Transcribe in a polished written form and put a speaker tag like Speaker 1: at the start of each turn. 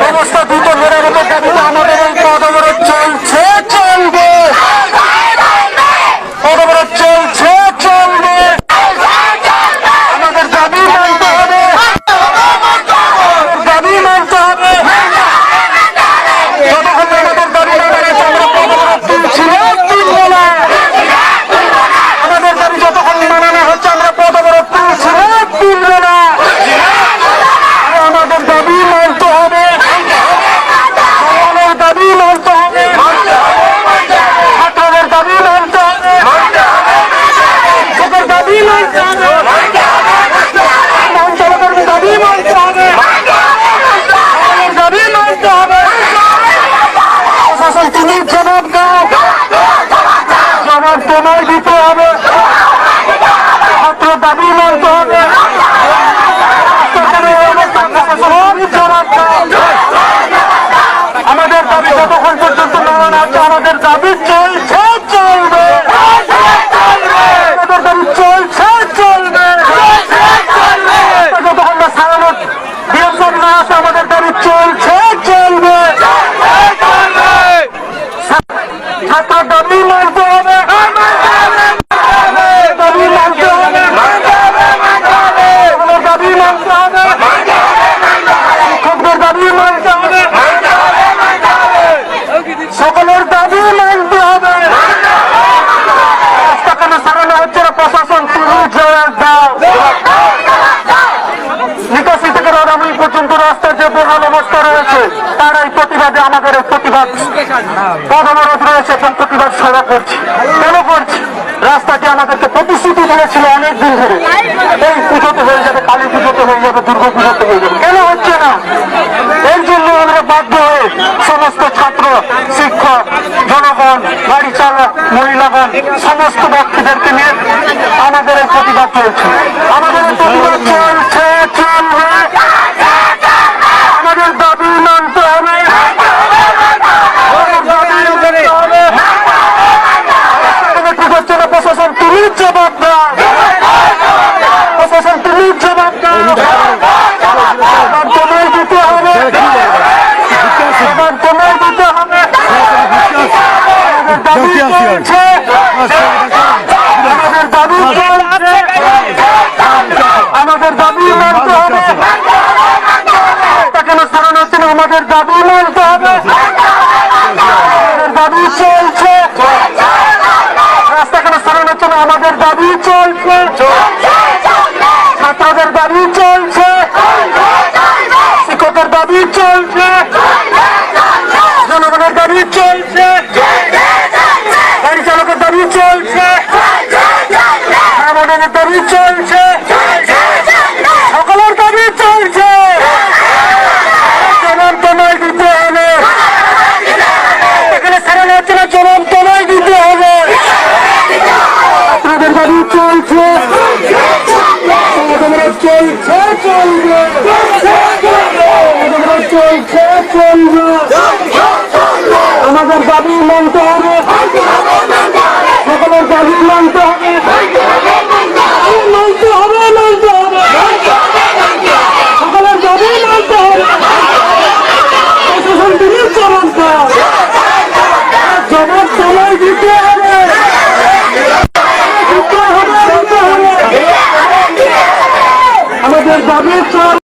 Speaker 1: অবস্থা দ্রুত মেরামতের দাবিতে আমাদের এই পথ অবরোধ চলছে, চলবে। পথ অবরোধ চলছে, চলবে। আমাদের দাবি মানতে হবে, দাবি মানতে হবে। যতক্ষণ আমাদের দাবি না মানছে আমরা পথ অবরোধ তুলছি না, তুলব না। আমাদের দাবি যতক্ষণ মানানো হচ্ছে আমরা পথ অবরোধ তুলছি না, তুলব না। আমাদের দাবি মানতে হবে, আমাদের দাবি মানতে হবে, ছাত্রদের দাবি মানতে হবে, ওদের দাবি মানতে হবে, চালকের দাবি মানতে হবে, আমাদের দাবি মানতে হবে। প্রশাসন তুমি জবাব দাও, জবাব তোমায় দিতে হবে। ছাত্র দাবি মানতে হবে, আমাদের দাবি যতক্ষণ পর্যন্ত মানা না হচ্ছে আমাদের দাবি চলছে, চলবে। আমাদের দাবি চলছে, চলবে। যতক্ষণ না সারানোর বিরোধ না আসে আমাদের দাবি চলছে, চলবে। ছাত্র দাবি মানতে হবে, দাবি মানতে হবে, আমাদের দাবি মানতে হবে, শিক্ষকদের দাবি মানতে হবে, সকলের দাবি মানতে হবে। রাস্তা কেন সারানো হচ্ছে না প্রশাসন, তুমি জবাব দাও। নিকাশি থেকে রাধামণি পর্যন্ত রাস্তার যে বেহাল অবস্থা রয়েছে তার এই প্রতিবাদে আমাদের প্রতিবাদ পথ অবরোধ রয়েছে এবং প্রতিবাদ সভা করছি। কেন করছি? রাস্তাটি আমাদেরকে প্রতিশ্রুতি দিয়েছিল অনেকদিন ধরে, এই পুজোতে হয়ে যাবে, কালী পুজোতে হয়ে যাবে, দুর্গা পুজোতে হয়ে যাবে। কেন হচ্ছে না? এর জন্য আমরা বাধ্য হয়ে সমস্ত ছাত্র, শিক্ষক, জনগণ, গাড়ি চালক, মহিলাগণ সমস্ত ব্যক্তিদেরকে নিয়ে আমাদের এই প্রতিবাদ চলছে। আমাদের এই প্রতিবাদ চলছে, চলবে। আমাদের দাবি মানতে হবে, ঠিক হচ্ছে না। প্রশাসন তুমি জবাব দাও, প্রশাসন তুমি জবাব দাও। তোমায় দিতে হবে, তোমায় দিতে হবে। আমাদের দাবি চলছে, আমাদের দাবি চলছে, আমাদের দাবি মানতে হবে। কেন সারানো হচ্ছে না? আমাদের দাবি মানতে হবে, আমাদের দাবি চলছে। রাস্তা কেন সারানো হচ্ছে না? আমাদের দাবি চলছে, ছাত্রদের দাবি চলছে, শিক্ষকের দাবি চলছে, জনগণের দাবি চলছে, গাড়ি চালকের দাবি চলছে, আমাদের দাবি চলছে, সকলের দাবি চলছে। জবাব তোমায় দিতে হবে, এখানে সারানো হচ্ছে না, জবাব তোমায় দিতে হবে। আপনাদের দাবি চলছে, চলছে, চলবে, চলছে, চলবে। আমাদের দাবি মানতে হবে, সকলের দাবি মানতে হবে।